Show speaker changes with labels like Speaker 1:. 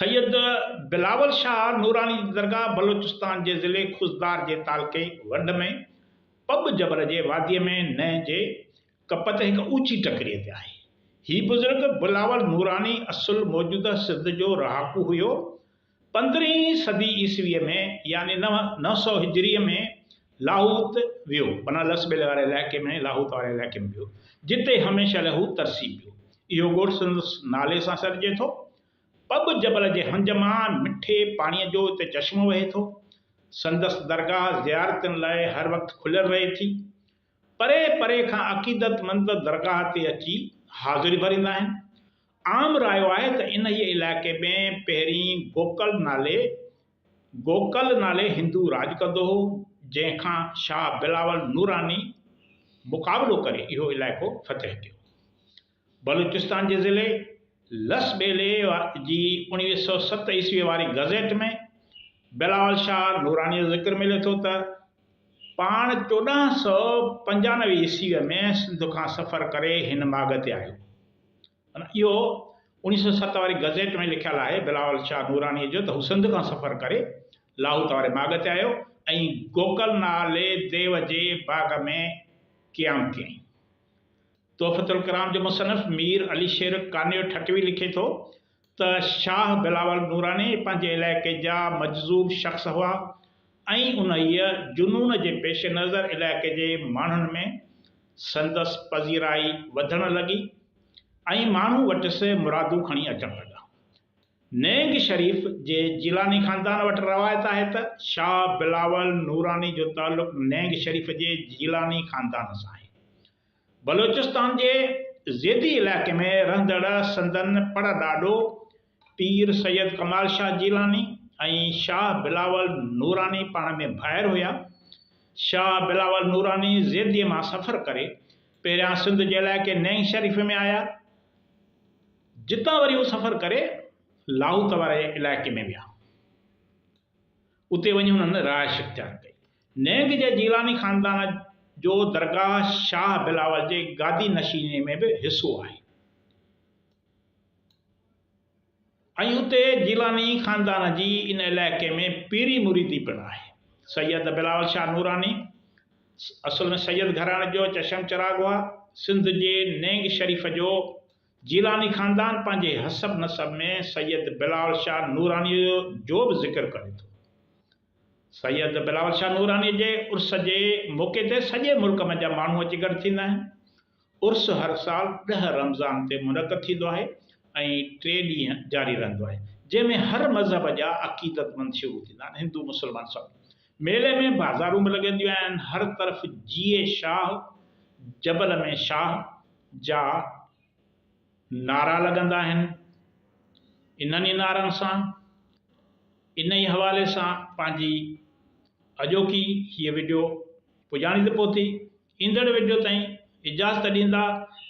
Speaker 1: सैयद बिलावल शाह नूरानी जी दरगाह बलोचिस्तान के ज़िले खुजदार के तालके वंड में पब जबल के वादीअ में नए जे कप ते हिकु ऊची टकरीअ ते आहे। ही बुज़ुर्ग बिलावल नूरानी असुल मौजूदा सिंध जो रहाकू हुयो। 15वीं सदी ईस्वीअ में यानी 900 हिजरीअ में लाहौत वियो, माना लसबेले वारे इलाइक़े में, लाहौत वारे इलाइक़े में वियो, जिते हमेशह लाइ हू तरसी पियो। इहो ॻोठ संदसि नाले सां सॾिजे थो। पब जबल जे हंज मां मिठे पाणीअ जो हिते चश्मो वहे थो। संदसि दरगाह ज़ियारतुनि लाइ हर वक़्तु खुलियल रहे थी। परे परे खां अक़ीदतमंद दरगाह ते अची हाज़िरी भरींदा आहिनि। आम रायो आहे त इन ई इलाइक़े में पहिरीं गोकल नाले हिंदू राज कंदो हो, जंहिंखां शाह बिलावल नूरानी मुक़ाबिलो करे इहो इलाइक़ो फ़तह कयो। बलूचिस्तान जे ज़िले लसबेले जी 1907 ईस्वी वारी गज़ेट में बिलावल शाह नूरानी जो ज़िक्र मिले थो त पाण 1495 ईस्वीअ में सिंध खां सफ़र करे हिन माॻ ते आयो। इहो 1907 वारी गज़ेट में लिखियलु आहे बिलावल शाह नूरानी जो, त हू सिंध खां सफ़र करे लाहौत वारे माॻ ते आयो ऐं गोकल नाले देव जे बाग़ में क़याम कयईं। तोहफ़तुल कलाम जो मुसनफ़ मीर अली शेर कानियो ठटवी लिखे थो त शाह बिलावल नूरानी पंहिंजे इलाइक़े जा मजज़ूब शख़्स हुआ ऐं उन्हीअ जुनून जे पेश नज़र इलाइक़े जे माण्हुनि में संदसि पज़ीराई वधण लॻी ऐं माण्हू वटि मुरादूं खणी अचणु लॻा। नेंग शरीफ़ जे जीलानी ख़ानदान वटि रवायत आहे त शाह बिलावल नूरानी जो ताल्लुक़ नेंग शरीफ़ जे जीलानी ख़ानदान सां आहे। बलोचिस्तान जे ज़ेदी इलाइक़े में रहंदड़ संदन पर ॾाॾो पीर सैयद कमाल शाह जीलानी ऐं शाह बिलावल नूरानी पाण में भाइर हुया। शाह बिलावल नूरानी ज़ेदीअ मां सफ़र करे पहिरियां सिंध जे इलाइक़े नेंग शरीफ़ में आया, जितां वरी हू सफ़र करे लाहौत वारे इलाइक़े में विया। उते वञी हुननि रहाइश इख्तियार कई। नेंग जे जीलानी ख़ानदान जो दरगाह शाह बिलावल जे गादी नशीने में भी हिस्सो आहे ऐं उते जीलानी ख़ानदान जी इन इलाइक़े में पीरी मुरीदी पिणु आहे। सैयद बिलावल शाह नूरानी असल में सैयद घराणे जो चशम चिराग हुआ। सिंध जे नेंग शरीफ़ जो जीलानी ख़ानदान पंहिंजे हसब नसब में सैयद बिलावल शाह नूरानी जो भी ज़िक्र करे थो। सैयद बिलावल शाह नूरानी जे उर्स जे मौक़े ते सॼे मुल्क में जा माण्हू अची गॾु थींदा आहिनि। उर्स हर साल 10 रमज़ान ते मुनक़द थींदो आहे ऐं 3 ॾींहं जारी रहंदो आहे, जंहिंमें हर मज़हब जा अक़ीदतमंद शुरू थींदा आहिनि, हिंदू मुस्लमान सभु। मेले में बाज़ारूं बि लॻंदियूं आहिनि। हर तरफ़ जीए शाह जबल में शाह जा नारा लॻंदा आहिनि। इन्हनि नारनि सां इन ई हवाले सां पंहिंजी अॼोकी हीअ वीडियो पुॼाणी ते पहुती। ईंदड़ वीडियो ताईं इजाज़त ॾींदा।